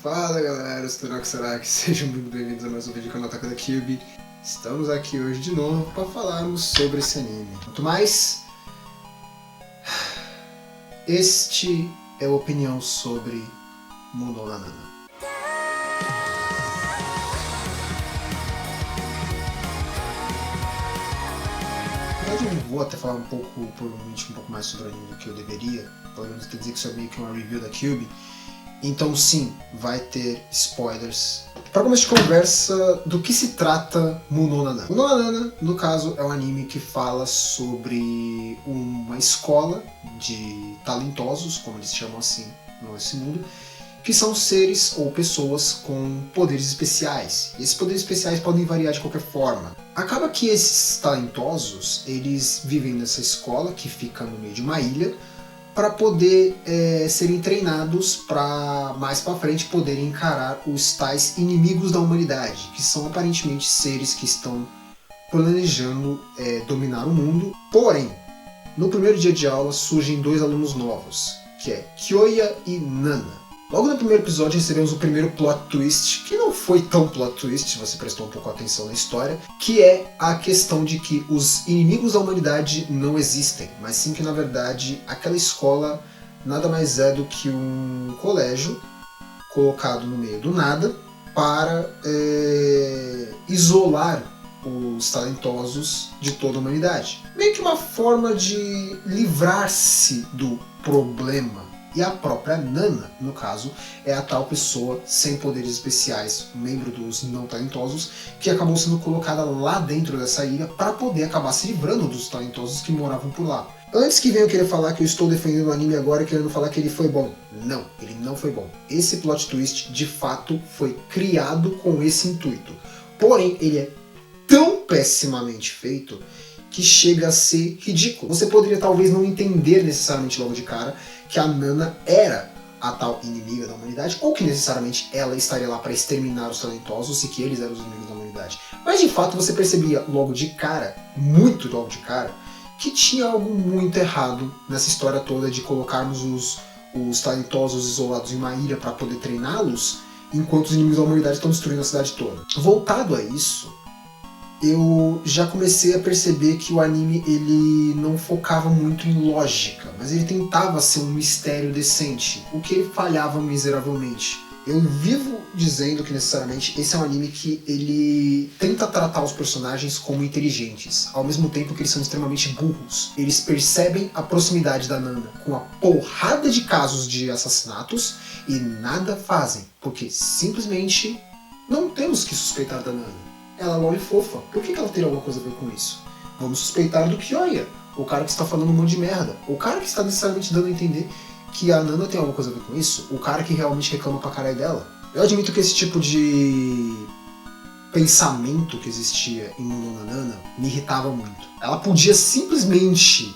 Fala galera, eu sou o Noxarax, sejam muito bem-vindos a mais um vídeo do canal Attack on the Cube. Estamos aqui hoje de novo para falarmos sobre esse anime. Quanto mais, este é a opinião sobre Muno na Nana. Na verdade, eu vou até falar provavelmente um pouco mais sobre o anime do que eu deveria. Pelo menos quer dizer que isso é meio que uma review da Cube. Então sim, vai ter spoilers. Para começo de conversa, do que se trata Muno na Nana? Muno na Nana, no caso, é um anime que fala sobre uma escola de talentosos, como eles chamam assim nesse mundo, que são seres ou pessoas com poderes especiais. E esses poderes especiais podem variar de qualquer forma. Acaba que esses talentosos, eles vivem nessa escola que fica no meio de uma ilha, para poder serem treinados para mais para frente poderem encarar os tais inimigos da humanidade, que são aparentemente seres que estão planejando dominar o mundo. Porém, no primeiro dia de aula surgem dois alunos novos, que é Kyoya e Nana. Logo no primeiro episódio recebemos o primeiro plot twist, que não foi tão plot twist, se você prestou um pouco atenção na história, que é a questão de que os inimigos da humanidade não existem, mas sim que na verdade aquela escola nada mais é do que um colégio colocado no meio do nada para isolar os talentosos de toda a humanidade. Meio que uma forma de livrar-se do problema. E a própria Nana, no caso, é a tal pessoa sem poderes especiais, um membro dos não talentosos, que acabou sendo colocada lá dentro dessa ilha para poder acabar se livrando dos talentosos que moravam por lá. Antes que venham querer falar que eu estou defendendo o anime agora querendo falar que ele foi bom. Não, ele não foi bom. Esse plot twist, de fato, foi criado com esse intuito. Porém, ele é tão pessimamente feito que chega a ser ridículo. Você poderia talvez não entender necessariamente logo de cara que a Nana era a tal inimiga da humanidade, ou que necessariamente ela estaria lá para exterminar os talentosos e que eles eram os inimigos da humanidade. Mas de fato você percebia logo de cara, muito logo de cara, que tinha algo muito errado nessa história toda de colocarmos os talentosos isolados em uma ilha para poder treiná-los, enquanto os inimigos da humanidade estão destruindo a cidade toda. Voltado a isso, eu já comecei a perceber que o anime ele não focava muito em lógica, mas ele tentava ser um mistério decente, o que ele falhava miseravelmente. Eu vivo dizendo que necessariamente esse é um anime que ele tenta tratar os personagens como inteligentes, ao mesmo tempo que eles são extremamente burros. Eles percebem a proximidade da Nana com a porrada de casos de assassinatos e nada fazem, porque simplesmente não temos que suspeitar da Nana. Ela é loli fofa. Por que ela teria alguma coisa a ver com isso? Vamos suspeitar do Kyoya, o cara que está falando um monte de merda. O cara que está necessariamente dando a entender que a Nana tem alguma coisa a ver com isso. O cara que realmente reclama pra caralho dela. Eu admito que esse tipo de pensamento que existia em Muno na Nana me irritava muito. Ela podia simplesmente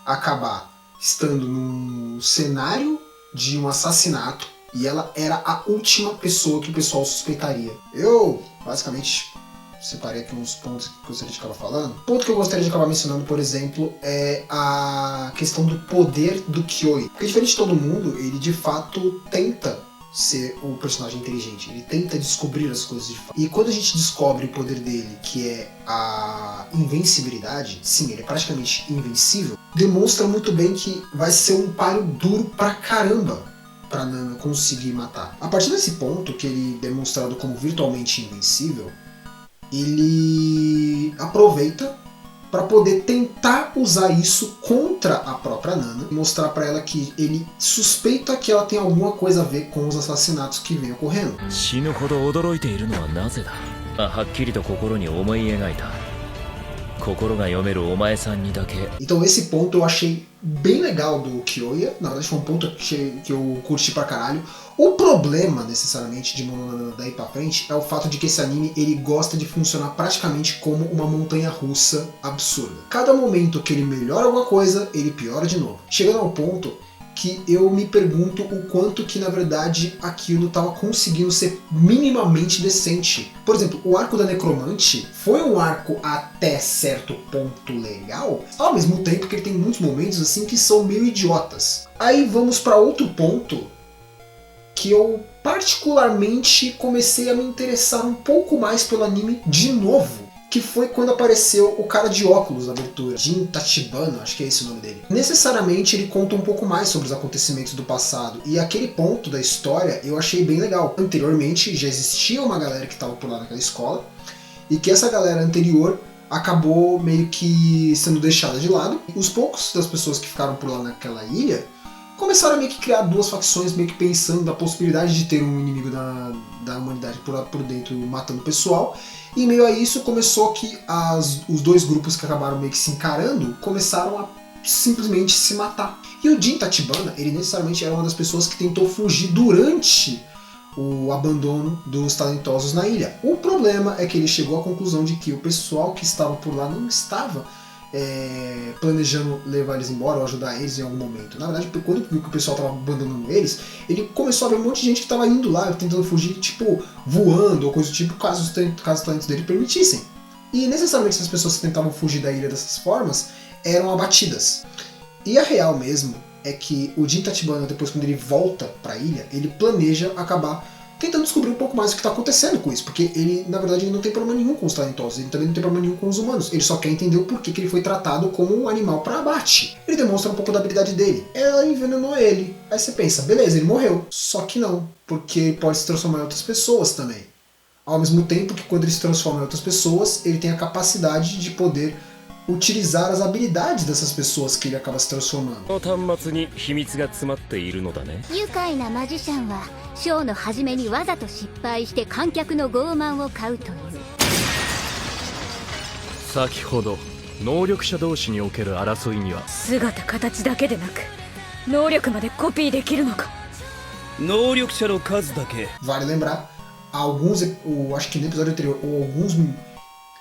acabar estando num cenário de um assassinato e ela era a última pessoa que o pessoal suspeitaria. Eu, basicamente, separei aqui uns pontos que eu gostaria de acabar falando. O ponto que eu gostaria de acabar mencionando, por exemplo, é a questão do poder do Kyoya. Porque diferente de todo mundo, ele de fato tenta ser um personagem inteligente. Ele tenta descobrir as coisas de fato. E quando a gente descobre o poder dele, que é a invencibilidade, sim, ele é praticamente invencível, demonstra muito bem que vai ser um páreo duro pra caramba pra Nana conseguir matar. A partir desse ponto, que ele é demonstrado como virtualmente invencível, ele aproveita para poder tentar usar isso contra a própria Nana e mostrar para ela que ele suspeita que ela tem alguma coisa a ver com os assassinatos que vem ocorrendo. Então esse ponto eu achei bem legal do Kyoya, na verdade foi um ponto que eu curti pra caralho. O problema, necessariamente, de Muno na Nana daí pra frente é o fato de que esse anime ele gosta de funcionar praticamente como uma montanha-russa absurda. Cada momento que ele melhora alguma coisa, ele piora de novo. Chegando ao ponto que eu me pergunto o quanto que, na verdade, aquilo estava conseguindo ser minimamente decente. Por exemplo, o arco da Necromante foi um arco até certo ponto legal, ao mesmo tempo que ele tem muitos momentos assim que são meio idiotas. Aí vamos para outro ponto que eu particularmente comecei a me interessar um pouco mais pelo anime de novo, que foi quando apareceu o cara de óculos na abertura, Jin Tachibana, acho que é esse o nome dele. Necessariamente ele conta um pouco mais sobre os acontecimentos do passado, e aquele ponto da história eu achei bem legal. Anteriormente já existia uma galera que estava por lá naquela escola, e que essa galera anterior acabou meio que sendo deixada de lado. Os poucos das pessoas que ficaram por lá naquela ilha começaram a meio que criar duas facções, meio que pensando na possibilidade de ter um inimigo da humanidade por dentro matando o pessoal. E em meio a isso começou que os dois grupos que acabaram meio que se encarando começaram a simplesmente se matar. E o Jin Tachibana, ele necessariamente era uma das pessoas que tentou fugir durante o abandono dos talentosos na ilha. O problema é que ele chegou à conclusão de que o pessoal que estava por lá não estava planejando levar eles embora ou ajudar eles em algum momento. Na verdade, quando viu que o pessoal estava abandonando eles, ele começou a ver um monte de gente que estava indo lá, tentando fugir, tipo, voando ou coisa do tipo, caso os talentos dele permitissem. E necessariamente essas pessoas que tentavam fugir da ilha dessas formas eram abatidas. E a real mesmo é que o Jin Tachibana, depois quando ele volta para a ilha, ele planeja acabar tentando descobrir um pouco mais o que está acontecendo com isso, porque ele, na verdade, ele não tem problema nenhum com os talentosos, ele também não tem problema nenhum com os humanos, ele só quer entender o porquê que ele foi tratado como um animal para abate. Ele demonstra um pouco da habilidade dele. Ela envenenou ele. Aí você pensa, beleza, ele morreu. Só que não, porque ele pode se transformar em outras pessoas também. Ao mesmo tempo que quando ele se transforma em outras pessoas, ele tem a capacidade de poder utilizar as habilidades dessas pessoas que ele acaba se transformando. 愉快なマジシャンはショーの初めにわざと失敗して観客の傲慢を買うという。先ほど能力者同士における争いには姿形だけでなく能力までコピーできるのか。能力者の数だけ Vale lembrar, acho que no episódio anterior ou alguns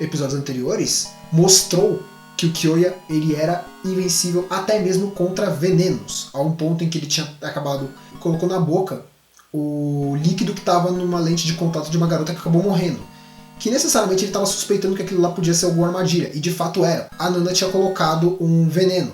episódios anteriores mostrou que o Kyoya ele era invencível até mesmo contra venenos, a um ponto em que ele tinha colocou na boca o líquido que estava numa lente de contato de uma garota que acabou morrendo, que necessariamente ele estava suspeitando que aquilo lá podia ser alguma armadilha, e de fato era. A Nana tinha colocado um veneno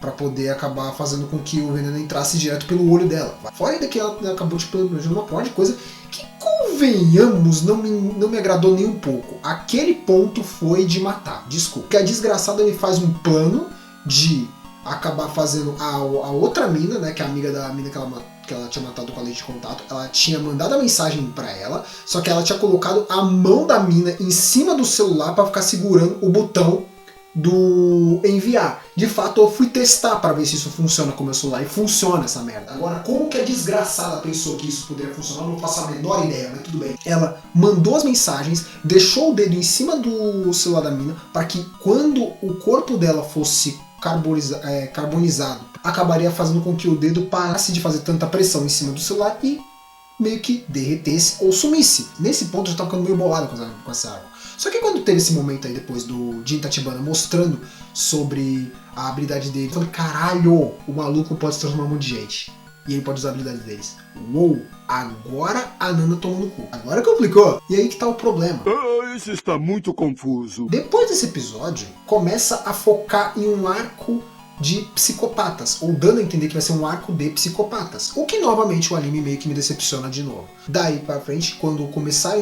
para poder acabar fazendo com que o veneno entrasse direto pelo olho dela. Fora ainda que ela acabou planejando uma porra de coisa que, convenhamos, não me agradou nem um pouco. Aquele ponto foi de matar, desculpa. Porque a desgraçada ele faz um plano de acabar fazendo a outra mina, né, que é a amiga da mina que ela tinha matado com a lente de contato, ela tinha mandado a mensagem para ela, só que ela tinha colocado a mão da mina em cima do celular para ficar segurando o botão do enviar. De fato, eu fui testar para ver se isso funciona com o meu celular, e funciona essa merda. Agora, como que a desgraçada pensou que isso poderia funcionar, eu não faço a menor ideia, mas tudo bem. Ela mandou as mensagens, deixou o dedo em cima do celular da mina, para que quando o corpo dela fosse carbonizado, acabaria fazendo com que o dedo parasse de fazer tanta pressão em cima do celular e meio que derretesse ou sumisse. Nesse ponto eu já tava ficando meio bolado com essa arma. Só que quando teve esse momento aí depois do Jin Tachibana mostrando sobre a habilidade dele, eu falei, caralho, o maluco pode se transformar em um monte de gente. E ele pode usar a habilidade deles. Uou, agora a Nana tomou no cu. Agora complicou. E aí que tá o problema. Isso está muito confuso. Depois desse episódio, começa a focar em um arco de psicopatas, ou dando a entender que vai ser um arco de psicopatas, o que novamente o anime meio que me decepciona de novo. Daí pra frente, quando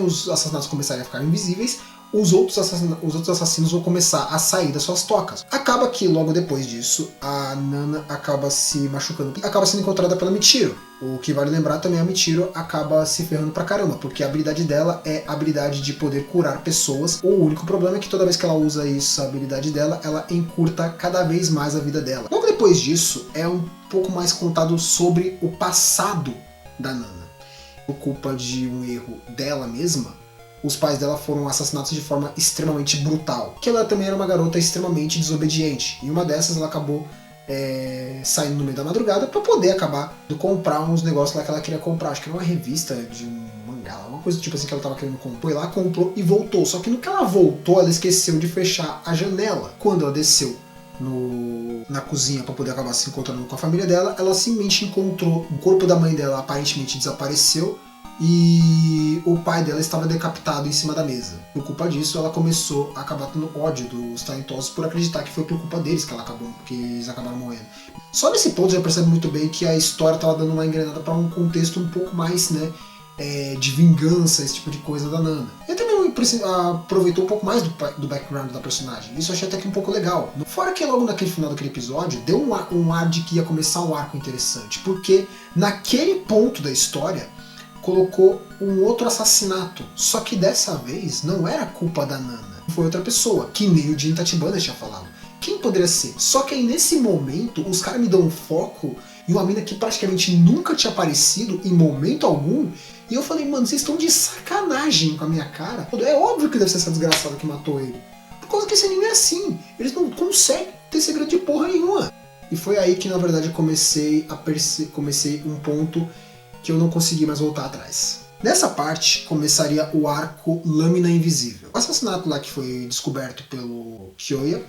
os assassinatos começarem a ficar invisíveis, os outros assassinos vão começar a sair das suas tocas. Acaba que logo depois disso, a Nana acaba se machucando, acaba sendo encontrada pela Michiro. O que vale lembrar também, a Michiro acaba se ferrando pra caramba, porque a habilidade dela é a habilidade de poder curar pessoas. O único problema é que toda vez que ela usa isso, a habilidade dela, ela encurta cada vez mais a vida dela. Logo depois disso, é um pouco mais contado sobre o passado da Nana. Por culpa de um erro dela mesma, os pais dela foram assassinados de forma extremamente brutal. Que ela também era uma garota extremamente desobediente. E uma dessas ela acabou saindo no meio da madrugada para poder acabar de comprar uns negócios lá que ela queria comprar. Acho que era uma revista de um mangá, uma coisa tipo assim que ela tava querendo comprar. Foi lá, comprou e voltou. Só que no que ela voltou, ela esqueceu de fechar a janela. Quando ela desceu na cozinha para poder acabar se encontrando com a família dela, ela simplesmente encontrou o corpo da mãe dela, aparentemente desapareceu, e o pai dela estava decapitado em cima da mesa. Por culpa disso, ela começou a acabar tendo ódio dos talentosos por acreditar que foi por culpa deles que eles acabaram morrendo. Só nesse ponto já percebe muito bem que a história estava dando uma engrenada para um contexto um pouco mais, né, de vingança, esse tipo de coisa da Nana. E também aproveitou um pouco mais do background da personagem. Isso eu achei até que um pouco legal. Fora que logo naquele final daquele episódio, deu um ar de que ia começar um arco interessante, porque naquele ponto da história colocou um outro assassinato. Só que dessa vez não era culpa da Nana, foi outra pessoa, que nem o Jin Tachibana tinha falado. Quem poderia ser? Só que aí nesse momento os caras me dão um foco em uma mina que praticamente nunca tinha aparecido em momento algum. E eu falei, mano, vocês estão de sacanagem com a minha cara. É óbvio que deve ser essa desgraçada que matou ele. Por causa que esse anime é assim. Eles não conseguem ter segredo de porra nenhuma. E foi aí que na verdade eu comecei um ponto que eu não consegui mais voltar atrás. Nessa parte começaria o arco Lâmina Invisível. O assassinato lá que foi descoberto pelo Kyoya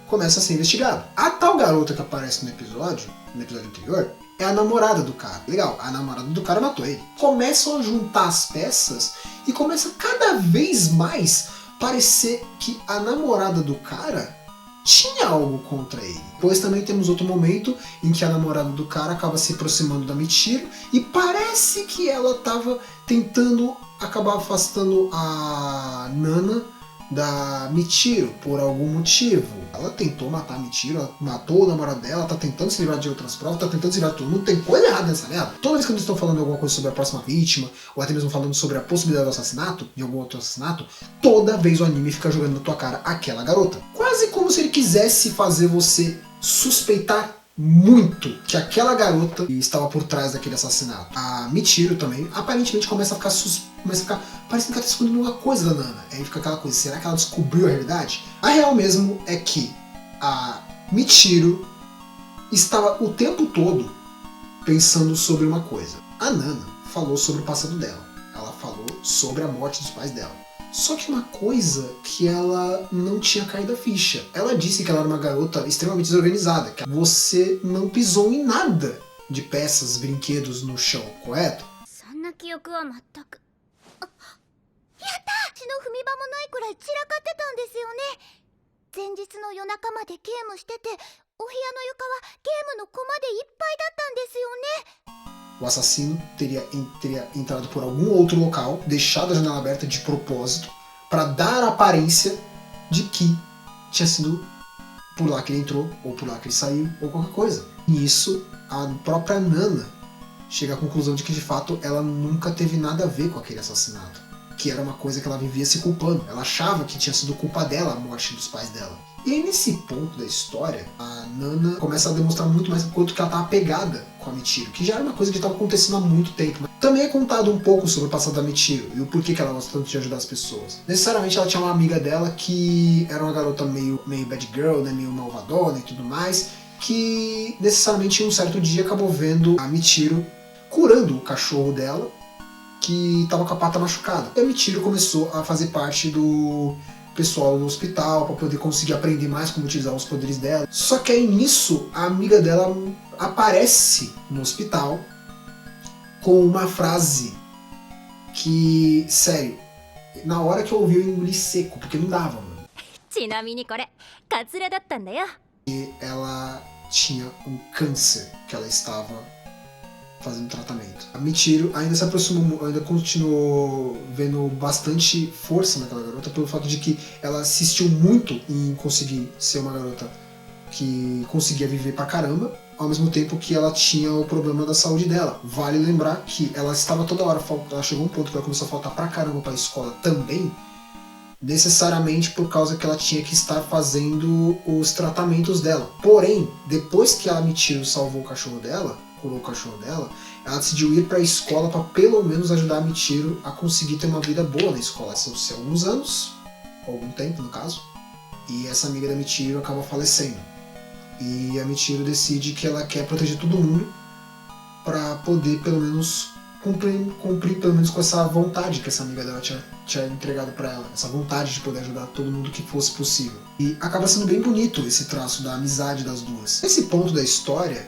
começa a ser investigado. A tal garota que aparece no episódio anterior, é a namorada do cara. Legal, a namorada do cara matou ele. Começam a juntar as peças e começa cada vez mais parecer que a namorada do cara tinha algo contra ele. Depois também temos outro momento em que a namorada do cara acaba se aproximando da Michiru e parece que ela estava tentando acabar afastando a Nana da Michiru por algum motivo. Ela tentou matar a Michiru, ela matou o namorado dela, tá tentando se livrar de outras provas, tá tentando se livrar de todo mundo, tem coisa errada nessa merda. Toda vez que eles estão falando alguma coisa sobre a próxima vítima, ou até mesmo falando sobre a possibilidade do assassinato, de algum outro assassinato, toda vez o anime fica jogando na tua cara aquela garota. Quase como se ele quisesse fazer você suspeitar muito que aquela garota estava por trás daquele assassinato. A Michiru também aparentemente começa a ficar parecendo que ela tá escondendo uma coisa da Nana. Aí fica aquela coisa, será que ela descobriu a realidade? A real mesmo é que a Michiru estava o tempo todo pensando sobre uma coisa. A Nana falou sobre o passado dela. Ela falou sobre a morte dos pais dela. Só que uma coisa que ela não tinha caído a ficha. Ela disse que ela era uma garota extremamente desorganizada, que você não pisou em nada de peças, brinquedos no chão, correto? O assassino teria entrado por algum outro local, deixado a janela aberta de propósito, para dar a aparência de que tinha sido por lá que ele entrou, ou por lá que ele saiu, ou qualquer coisa. E isso, a própria Nana chega à conclusão de que, de fato, ela nunca teve nada a ver com aquele assassinato. Que era uma coisa que ela vivia se culpando. Ela achava que tinha sido culpa dela a morte dos pais dela. E aí, nesse ponto da história, a Nana começa a demonstrar muito mais o quanto que ela estava apegada com a Michiru, que já era uma coisa que estava acontecendo há muito tempo. Também é contado um pouco sobre o passado da Michiru e o porquê que ela gosta tanto de ajudar as pessoas. Necessariamente ela tinha uma amiga dela que era uma garota meio bad girl, né, meio malvadona e tudo mais, que necessariamente em um certo dia acabou vendo a Michiru curando o cachorro dela, que estava com a pata machucada. E a Michiru começou a fazer parte do pessoal no hospital para poder conseguir aprender mais como utilizar os poderes dela. Só que aí nisso a amiga dela aparece no hospital com uma frase que, sério, na hora que eu ouvi eu engoli seco, porque não dava, mano. E ela tinha um câncer que ela estava fazendo tratamento. A Michiru ainda se aproximou, ainda continuou vendo bastante força naquela garota pelo fato de que ela insistiu muito em conseguir ser uma garota que conseguia viver pra caramba, ao mesmo tempo que ela tinha o problema da saúde dela. Vale lembrar que ela estava toda hora, ela chegou a um ponto que ela começou a faltar pra caramba pra escola também, necessariamente por causa que ela tinha que estar fazendo os tratamentos dela. Porém, depois que a Michiru salvou o cachorro dela, curou o cachorro dela, ela decidiu ir para a escola para pelo menos ajudar a Michiru a conseguir ter uma vida boa na escola. São alguns anos, algum tempo no caso, e essa amiga da Michiru acaba falecendo. E a Michiru decide que ela quer proteger todo mundo para poder pelo menos cumprir pelo menos com essa vontade que essa amiga dela tinha entregado para ela, essa vontade de poder ajudar todo mundo que fosse possível. E acaba sendo bem bonito esse traço da amizade das duas. Nesse ponto da história,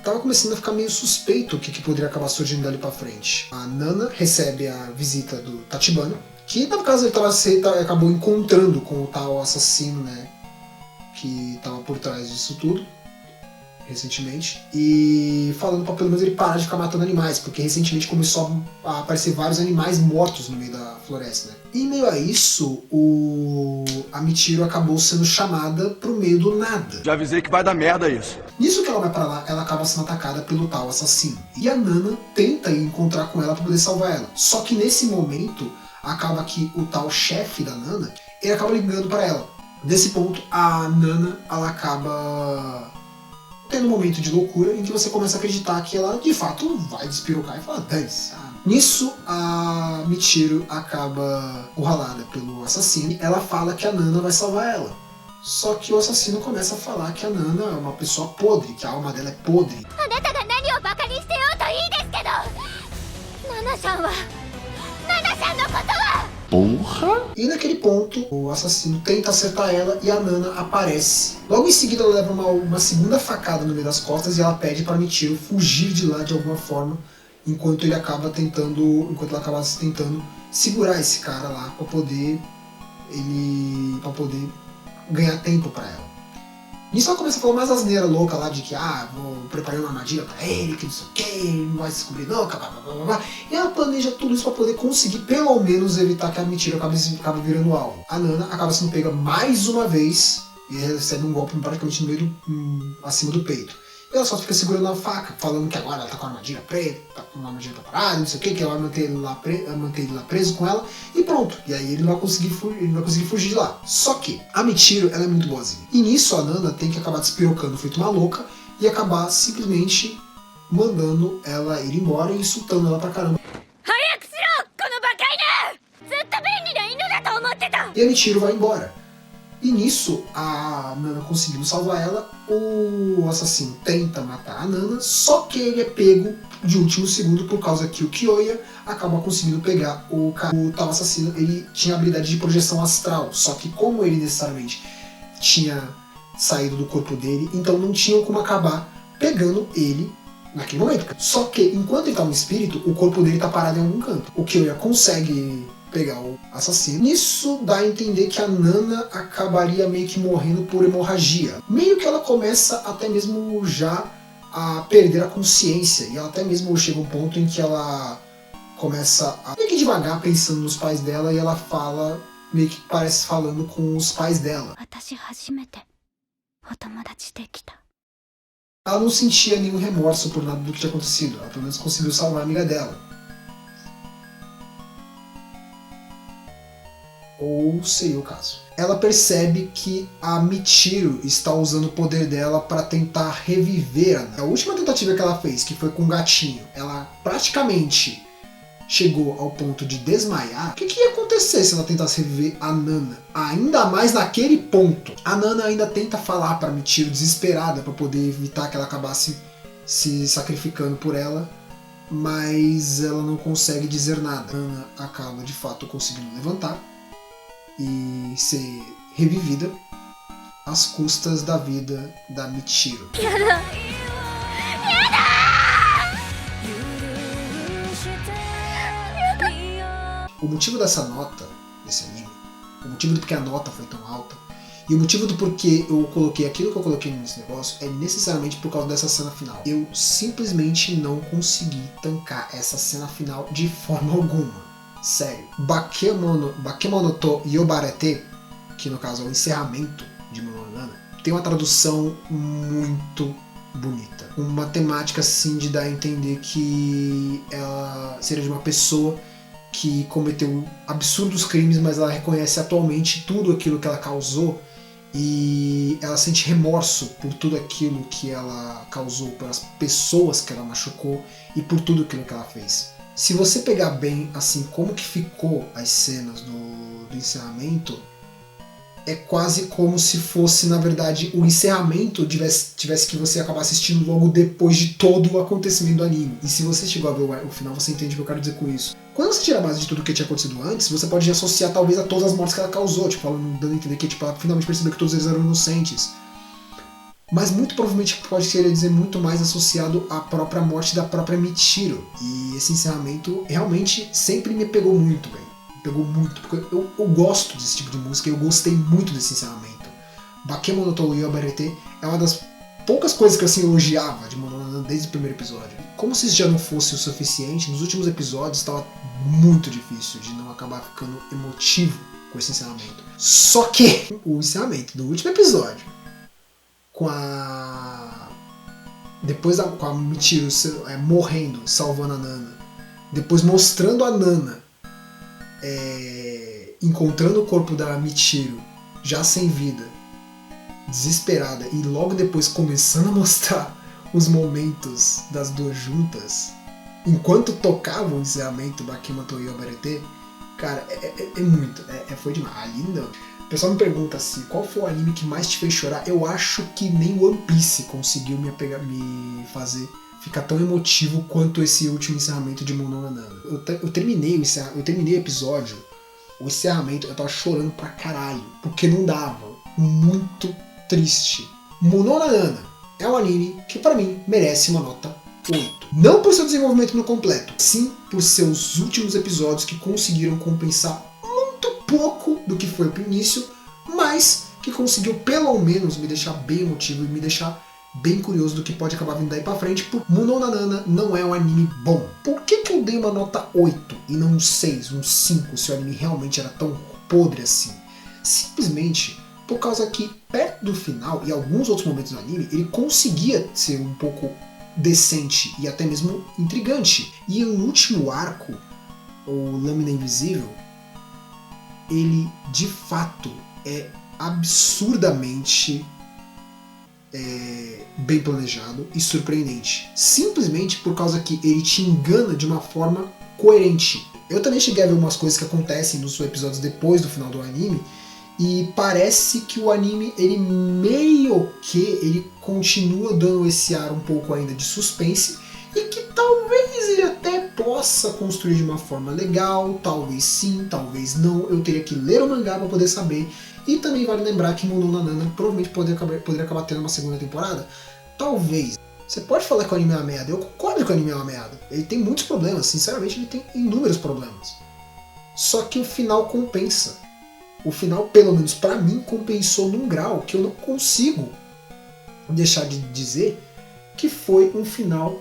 tava começando a ficar meio suspeito o que poderia acabar surgindo dali pra frente. A Nana recebe a visita do Tachibana, que no caso ele acabou encontrando com o tal assassino, né, que tava por trás disso tudo, recentemente, e falando pra pelo menos ele parar de ficar matando animais, porque recentemente começou a aparecer vários animais mortos no meio da floresta, né. E em meio a isso, a Michiru acabou sendo chamada pro meio do nada. Já avisei que vai dar merda isso. Nisso que ela vai pra lá, ela acaba sendo atacada pelo tal assassino. E a Nana tenta ir encontrar com ela pra poder salvar ela. Só que nesse momento, acaba que o tal chefe da Nana, ele acaba ligando pra ela. Nesse ponto, a Nana, ela acaba tendo um momento de loucura em que você começa a acreditar que ela, de fato, vai despirocar e falar, dane-se. Nisso, a Michiru acaba encurralada pelo assassino. Ela fala que a Nana vai salvar ela. Só que o assassino começa a falar que a Nana é uma pessoa podre, que a alma dela é podre. Porra! E naquele ponto, o assassino tenta acertar ela e a Nana aparece. Logo em seguida, ela leva uma segunda facada no meio das costas e ela pede para Michiru fugir de lá de alguma forma, enquanto ela acaba tentando segurar esse cara lá para poder ganhar tempo para ela. Nisso ela começa a falar mais asneira louca lá de que vou preparar uma armadilha pra ele, que não sei o que, não vai se descobrir não, blá, blá, blá, blá. E ela planeja tudo isso pra poder conseguir pelo menos evitar que a Michiru acabe virando alvo. A Nana acaba sendo pega mais uma vez e recebe um golpe praticamente no meio acima do peito. E ela só fica segurando a faca, falando que agora ela tá com a armadilha preta, tá com uma armadilha preparada, não sei o que ela vai manter ele lá preso com ela, e pronto. E aí ele não vai conseguir fugir de lá. Só que a Michiru, ela é muito boazinha. E nisso a Nana tem que acabar despirocando feito uma louca e acabar simplesmente mandando ela ir embora e insultando ela pra caramba. E a Michiru vai embora. E nisso, a Nana conseguiu salvar ela, o assassino tenta matar a Nana, só que ele é pego de último segundo por causa que o Kyoya acaba conseguindo pegar o tal assassino. Ele tinha a habilidade de projeção astral, só que como ele necessariamente tinha saído do corpo dele, então não tinham como acabar pegando ele naquele momento. Só que enquanto ele tá no espírito, o corpo dele tá parado em algum canto. O Kyoya consegue pegar o assassino. Isso dá a entender que a Nana acabaria meio que morrendo por hemorragia. Meio que ela começa até mesmo já a perder a consciência. E ela até mesmo chega a um ponto em que ela começa a meio que devagar pensando nos pais dela e ela fala, meio que parece falando com os pais dela. Ela não sentia nenhum remorso por nada do que tinha acontecido. Ela pelo menos conseguiu salvar a amiga dela. Ou seria o caso. Ela percebe que a Michiru está usando o poder dela para tentar reviver a Nana. A última tentativa que ela fez, que foi com o gatinho, ela praticamente chegou ao ponto de desmaiar. O que ia acontecer se ela tentasse reviver a Nana? Ainda mais naquele ponto. A Nana ainda tenta falar para Michiru desesperada para poder evitar que ela acabasse se sacrificando por ela, mas ela não consegue dizer nada. A Nana acaba de fato conseguindo levantar e ser revivida às custas da vida da Michiru. O motivo dessa nota, desse anime, o motivo do porquê a nota foi tão alta, e o motivo do porquê eu coloquei aquilo que eu coloquei nesse negócio é necessariamente por causa dessa cena final. Eu simplesmente não consegui tancar essa cena final de forma alguma. Sério, Bakemono to Yobarete, que no caso é o encerramento de Mononoke, tem uma tradução muito bonita. Uma temática assim de dar a entender que ela seria de uma pessoa que cometeu absurdos crimes, mas ela reconhece atualmente tudo aquilo que ela causou e ela sente remorso por tudo aquilo que ela causou, pelas pessoas que ela machucou e por tudo aquilo que ela fez. Se você pegar bem assim como que ficou as cenas do encerramento, é quase como se fosse, na verdade, o encerramento tivesse que você acabar assistindo logo depois de todo o acontecimento do anime. E se você chegou a ver o final, você entende o que eu quero dizer com isso. Quando você tira a base de tudo que tinha acontecido antes, você pode associar talvez a todas as mortes que ela causou, tipo, dando a entender que ela finalmente percebeu que todos eles eram inocentes. mas muito provavelmente pode querer dizer muito mais associado à própria morte da própria Michiru. E esse encerramento realmente sempre me pegou muito, velho. Me pegou muito, porque eu gosto desse tipo de música e eu gostei muito desse encerramento. Bakemono no Tou Yobarete é uma das poucas coisas que eu assim, elogiava de Mononana desde o primeiro episódio. Como se isso já não fosse o suficiente, nos últimos episódios estava muito difícil de não acabar ficando emotivo com esse encerramento. Só que o encerramento do último episódio, com a Michiru morrendo, salvando a Nana, depois mostrando a Nana encontrando o corpo da Michiru já sem vida, desesperada, e logo depois começando a mostrar os momentos das duas juntas enquanto tocavam o encerramento do Bakemono no Tou Yobarete, cara, foi demais. Ali não. O pessoal me pergunta assim, qual foi o anime que mais te fez chorar? Eu acho que nem One Piece conseguiu me fazer ficar tão emotivo quanto esse último encerramento de Mononana. Eu terminei o episódio, o encerramento, eu tava chorando pra caralho, porque não dava. Muito triste. Mononana é um anime que pra mim merece uma nota 8. Não por seu desenvolvimento no completo, sim por seus últimos episódios que conseguiram compensar muito pouco do que foi o início, mas que conseguiu pelo menos me deixar bem emotivo e me deixar bem curioso do que pode acabar vindo daí pra frente. Mononana não é um anime bom. Por que eu dei uma nota 8 e não um 6, um 5, se o anime realmente era tão podre assim? Simplesmente por causa que perto do final e alguns outros momentos do anime, ele conseguia ser um pouco decente e até mesmo intrigante. E o último arco, o Lâmina Invisível, ele de fato é absurdamente bem planejado e surpreendente. Simplesmente por causa que ele te engana de uma forma coerente. Eu também cheguei a ver umas coisas que acontecem nos episódios depois do final do anime, e parece que o anime, ele meio que ele continua dando esse ar um pouco ainda de suspense, e que talvez ele até possa construir de uma forma legal, talvez sim, talvez não. Eu teria que ler o mangá para poder saber. E também vale lembrar que Mononana provavelmente poderia acabar tendo uma segunda temporada. Talvez. Você pode falar que o anime é uma merda, eu concordo que o anime é uma merda. Ele tem muitos problemas, sinceramente ele tem inúmeros problemas. Só que o final compensa. O final, pelo menos pra mim, compensou num grau que eu não consigo deixar de dizer que foi um final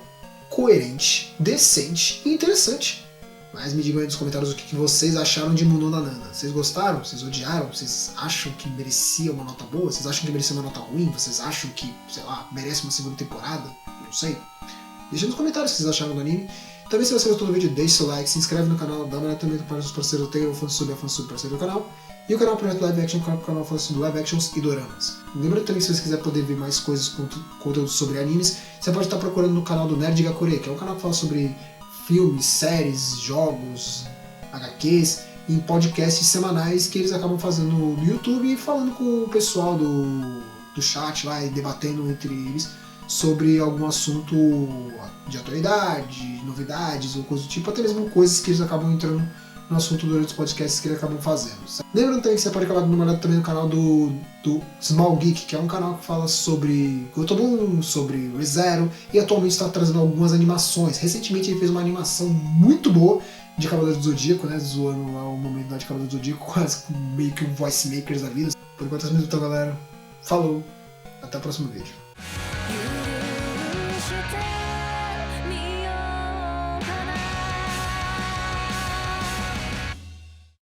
coerente, decente e interessante. Mas me digam aí nos comentários o que vocês acharam de Mononana. Vocês gostaram? Vocês odiaram? Vocês acham que merecia uma nota boa? Vocês acham que merecia uma nota ruim? Vocês acham que, sei lá, merece uma segunda temporada? Não sei. Deixa nos comentários o que vocês acharam do anime. Também, se você gostou do vídeo, deixe seu like, se inscreve no canal, dá uma olhada também para os parceiros. Eu tenho o Fansub, a Fansub parceiro do canal. E o canal Projeto Live Action, que é o canal falando sobre live actions e doramas. Lembrando também, se você quiser poder ver mais coisas, conteúdo sobre animes, você pode estar procurando no canal do Nerd Gakure, que é um canal que fala sobre filmes, séries, jogos, HQs, em podcasts semanais que eles acabam fazendo no YouTube e falando com o pessoal do chat lá e debatendo entre eles sobre algum assunto de atualidade, novidades ou coisa do tipo, até mesmo coisas que eles acabam entrando no assunto durante os podcasts que eles acabam fazendo. Lembrando também que você pode acabar dando uma olhada também no canal do Small Geek, que é um canal que fala sobre Gotobun, sobre ReZero, e atualmente está trazendo algumas animações. Recentemente ele fez uma animação muito boa de Cavaleiro do Zodíaco, né, zoando lá o momento de Cavaleiro do Zodíaco, quase meio que um voice makers da vida. Por enquanto é isso, então, galera. Falou, até o próximo vídeo.